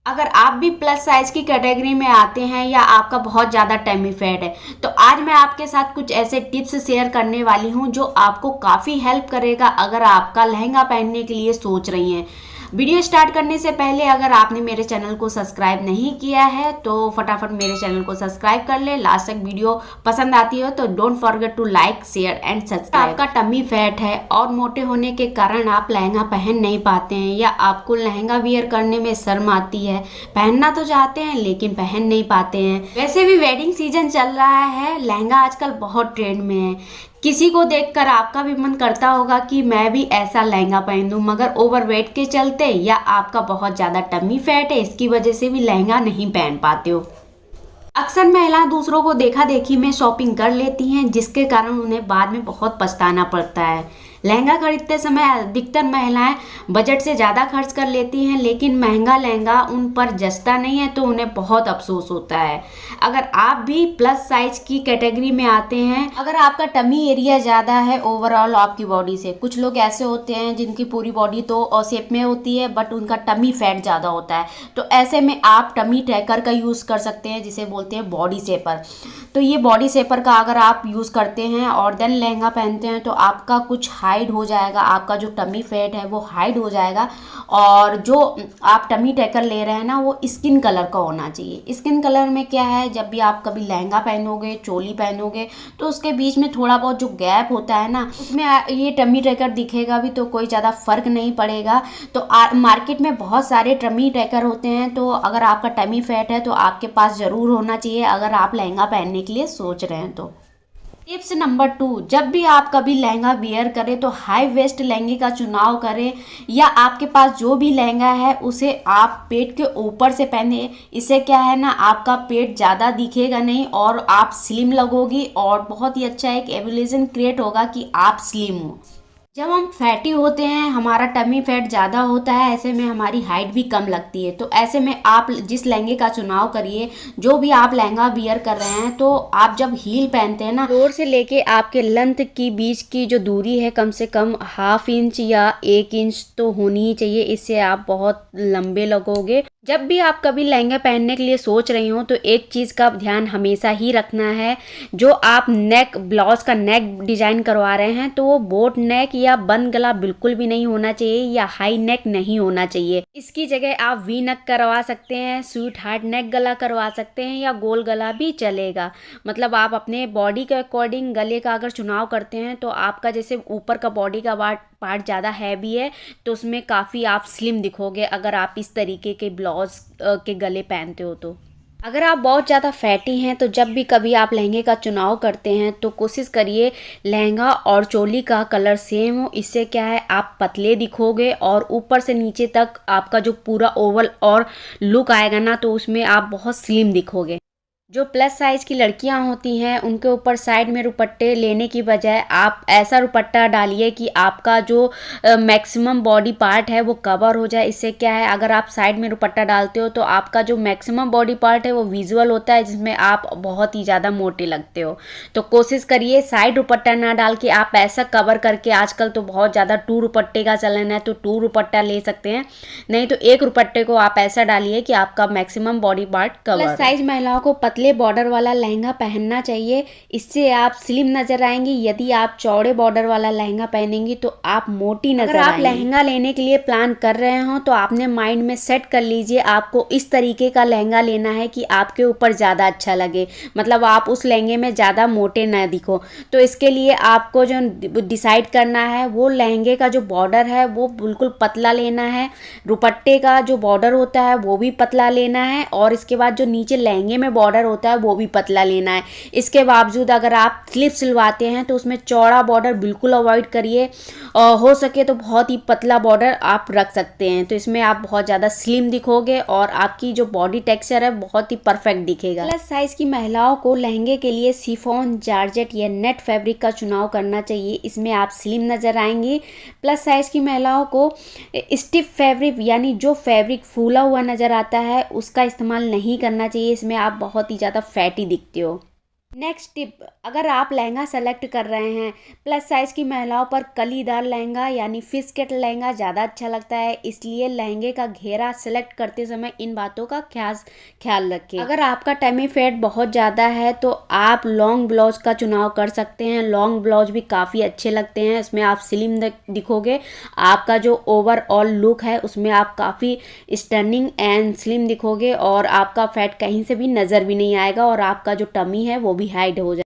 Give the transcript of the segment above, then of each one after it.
अगर आप भी प्लस साइज की कैटेगरी में आते हैं या आपका बहुत ज़्यादा टमी फैट है, तो आज मैं आपके साथ कुछ ऐसे टिप्स शेयर करने वाली हूं जो आपको काफ़ी हेल्प करेगा अगर आपका लहंगा पहनने के लिए सोच रही हैं। वीडियो स्टार्ट करने से पहले अगर आपने मेरे चैनल को सब्सक्राइब नहीं किया है तो फटाफट मेरे चैनल को सब्सक्राइब कर ले। लास्ट तक वीडियो पसंद आती हो तो don't forget to like, share and subscribe. आपका टमी फैट है और मोटे होने के कारण आप लहंगा पहन नहीं पाते हैं या आपको लहंगा वियर करने में शर्म आती है, पहनना तो चाहते हैं लेकिन पहन नहीं पाते हैं। वैसे भी वेडिंग सीजन चल रहा है, लहंगा आजकल बहुत ट्रेंड में है। किसी को देखकर आपका भी मन करता होगा कि मैं भी ऐसा लहंगा पहन लूं, मगर ओवरवेट के चलते या आपका बहुत ज़्यादा टमी फैट है इसकी वजह से भी लहंगा नहीं पहन पाते हो। अक्सर महिलाएं दूसरों को देखा देखी में शॉपिंग कर लेती हैं जिसके कारण उन्हें बाद में बहुत पछताना पड़ता है। लहंगा खरीदते समय अधिकतर महिलाएं बजट से ज़्यादा खर्च कर लेती हैं लेकिन महंगा लहंगा उन पर जचता नहीं है तो उन्हें बहुत अफसोस होता है। अगर आप भी प्लस साइज की कैटेगरी में आते हैं, अगर आपका टमी एरिया ज़्यादा है ओवरऑल आपकी बॉडी से, कुछ लोग ऐसे होते हैं जिनकी पूरी बॉडी तो शेप में होती है बट उनका टमी फैट ज़्यादा होता है, तो ऐसे में आप टमी ट्रैकर का यूज़ कर सकते हैं जिसे बोलते हैं बॉडी शेपर। तो ये बॉडी शेपर का अगर आप यूज़ करते हैं और देन लहंगा पहनते हैं तो आपका कुछ हाइड हो जाएगा, आपका जो टमी फैट है वो हाइड हो जाएगा। और जो आप टमी ट्रैकर ले रहे हैं ना वो स्किन कलर का होना चाहिए। स्किन कलर में क्या है, जब भी आप कभी लहंगा पहनोगे, चोली पहनोगे तो उसके बीच में थोड़ा बहुत जो गैप होता है ना उसमें ये टमी ट्रैकर दिखेगा भी तो कोई ज़्यादा फर्क नहीं पड़ेगा। तो मार्केट में बहुत सारे टमी ट्रैकर होते हैं, तो अगर आपका टमी फैट है तो आपके पास ज़रूर होना चाहिए अगर आप लहंगा पहनने के लिए सोच रहे हैं तो। टिप्स नंबर 2, जब भी आप कभी लहंगा वियर करें तो हाई वेस्ट लहंगे का चुनाव करें या आपके पास जो भी लहंगा है उसे आप पेट के ऊपर से पहने। इससे क्या है ना, आपका पेट ज़्यादा दिखेगा नहीं और आप स्लिम लगोगी और बहुत ही अच्छा एक एविलेशन क्रिएट होगा कि आप स्लिम हो। जब हम फैटी होते हैं, हमारा टमी फैट ज़्यादा होता है, ऐसे में हमारी हाइट भी कम लगती है। तो ऐसे में आप जिस लहंगे का चुनाव करिए, जो भी आप लहंगा वियर कर रहे हैं, तो आप जब हील पहनते हैं ना, फ्लोर से लेके आपके लेंथ की बीच की जो दूरी है कम से कम 1/2 इंच या 1 इंच तो होनी ही चाहिए। इससे आप बहुत लंबे लगोगे। जब भी आप कभी लहंगा पहनने के लिए सोच रही हो तो एक चीज़ का ध्यान हमेशा ही रखना है, जो आप नेक ब्लाउज का नेक डिजाइन करवा रहे हैं तो वो बोट नेक या बंद गला बिल्कुल भी नहीं होना चाहिए या हाई नेक नहीं होना चाहिए। इसकी जगह आप वी नेक करवा सकते हैं, स्वीट हार्ट नेक गला करवा सकते हैं या गोल गला भी चलेगा। मतलब आप अपने बॉडी के अकॉर्डिंग गले का अगर चुनाव करते हैं तो आपका जैसे ऊपर का बॉडी का पार्ट ज़्यादा हैवी है तो उसमें काफ़ी आप स्लिम दिखोगे अगर आप इस तरीके के ब्लाउज के गले पहनते हो तो। अगर आप बहुत ज़्यादा फैटी हैं तो जब भी कभी आप लहंगे का चुनाव करते हैं तो कोशिश करिए लहंगा और चोली का कलर सेम हो। इससे क्या है, आप पतले दिखोगे और ऊपर से नीचे तक आपका जो पूरा ओवल और लुक आएगा ना तो उसमें आप बहुत स्लिम दिखोगे। जो प्लस साइज की लड़कियां होती हैं उनके ऊपर साइड में दुपट्टे लेने की बजाय आप ऐसा दुपट्टा डालिए कि आपका जो मैक्सिमम बॉडी पार्ट है वो कवर हो जाए। इससे क्या है, अगर आप साइड में दुपट्टा डालते हो तो आपका जो मैक्सिमम बॉडी पार्ट है वो विजुअल होता है जिसमें आप बहुत ही ज़्यादा मोटे लगते हो। तो कोशिश करिए साइड दुपट्टा ना डाल के आप ऐसा कवर करके, आजकल तो बहुत ज़्यादा 2 दुपट्टे का चलन है तो 2 दुपट्टा ले सकते हैं, नहीं तो 1 दुपट्टे को आप ऐसा डालिए कि आपका maximum body part cover. Plus size महिलाओं को पतले बॉर्डर वाला लहंगा पहनना चाहिए, इससे आप स्लिम नजर आएंगी। यदि आप चौड़े बॉर्डर वाला लहंगा पहनेंगी तो आप मोटी नजर आएंगी। अगर आप लहंगा लेने के लिए प्लान कर रहे हो तो आपने माइंड में सेट कर लीजिए आपको इस तरीके का लहंगा लेना है कि आपके ऊपर ज़्यादा अच्छा लगे, मतलब आप उस लहंगे में ज़्यादा मोटे ना दिखो। तो इसके लिए आपको जो डिसाइड करना है वो लहंगे का जो बॉर्डर है वो बिल्कुल पतला लेना है, दुपट्टे का जो बॉर्डर होता है वो भी पतला लेना है और इसके बाद जो नीचे लहंगे में बॉर्डर होता है वो भी पतला लेना है। इसके बावजूद अगर आप स्लिप सिलवाते हैं तो उसमें चौड़ा बॉर्डर बिल्कुल अवॉइड करिए और हो सके तो बहुत ही पतला बॉर्डर आप रख सकते हैं। तो इसमें आप बहुत ज़्यादा स्लिम दिखोगे और आपकी जो बॉडी टेक्सचर है बहुत ही परफेक्ट दिखेगा। प्लस साइज की महिलाओं को लहंगे के लिए शिफॉन, जॉर्जेट या नेट फैब्रिक का चुनाव करना चाहिए, इसमें आप स्लिम नजर आएंगी। प्लस साइज की महिलाओं को स्टिफ फैब्रिक यानी जो फैब्रिक फूला हुआ नजर आता है उसका इस्तेमाल नहीं करना चाहिए, इसमें आप बहुत ही ज़्यादा फैटी दिखते हो। नेक्स्ट टिप, अगर आप लहंगा सेलेक्ट कर रहे हैं, प्लस साइज़ की महिलाओं पर कलीदार लहंगा यानी फिश कट लहंगा ज़्यादा अच्छा लगता है, इसलिए लहंगे का घेरा सेलेक्ट करते समय इन बातों का ख्याल रखें। अगर आपका टमी फैट बहुत ज़्यादा है तो आप लॉन्ग ब्लाउज का चुनाव कर सकते हैं। लॉन्ग ब्लाउज भी काफ़ी अच्छे लगते हैं, इसमें आप स्लिम दिखोगे, आपका जो ओवरऑल लुक है उसमें आप काफ़ी स्टर्निंग एंड स्लिम दिखोगे और आपका फैट कहीं से भी नज़र भी नहीं आएगा और आपका जो टमी है वो भी हाइड हो जाए।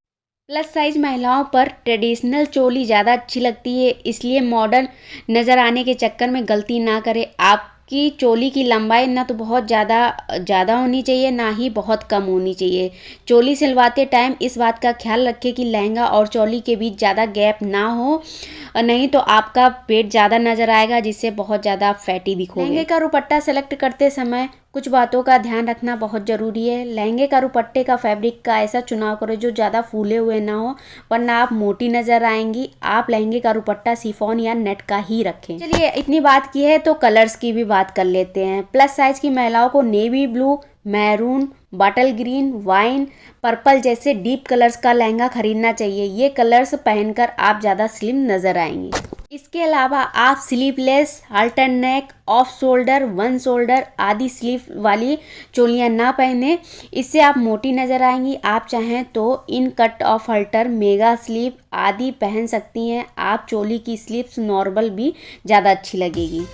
प्लस साइज महिलाओं पर ट्रेडिशनल चोली ज़्यादा अच्छी लगती है, इसलिए मॉडर्न नज़र आने के चक्कर में गलती ना करें। आपकी चोली की लंबाई ना तो बहुत ज़्यादा होनी चाहिए, ना ही बहुत कम होनी चाहिए। चोली सिलवाते टाइम इस बात का ख्याल रखें कि लहंगा और चोली के बीच ज़्यादा गैप ना हो, नहीं तो आपका पेट ज़्यादा नज़र आएगा जिससे बहुत ज़्यादा फैटी दिखोगे। लहंगे का दुपट्टा सेलेक्ट करते समय कुछ बातों का ध्यान रखना बहुत ज़रूरी है। लहंगे का दुपट्टे का फैब्रिक का ऐसा चुनाव करो जो ज़्यादा फूले हुए ना हो, वरना आप मोटी नज़र आएंगी। आप लहंगे का दुपट्टा शिफॉन या नेट का ही रखें। चलिए, इतनी बात की है तो कलर्स की भी बात कर लेते हैं। प्लस साइज की महिलाओं को navy blue, maroon, bottle green, wine, purple जैसे डीप कलर्स का लहंगा खरीदना चाहिए। ये कलर्स पहनकर आप ज़्यादा स्लिम नज़र आएंगी। इसके अलावा आप स्लीवलेस, अल्टर नेक, ऑफ शोल्डर, वन शोल्डर आदि स्लीव वाली चोलियां ना पहने, इससे आप मोटी नज़र आएंगी। आप चाहें तो इन cut off halter, mega sleeve आदि पहन सकती हैं। आप चोली की स्लीव्स नॉर्मल भी ज़्यादा अच्छी लगेगी।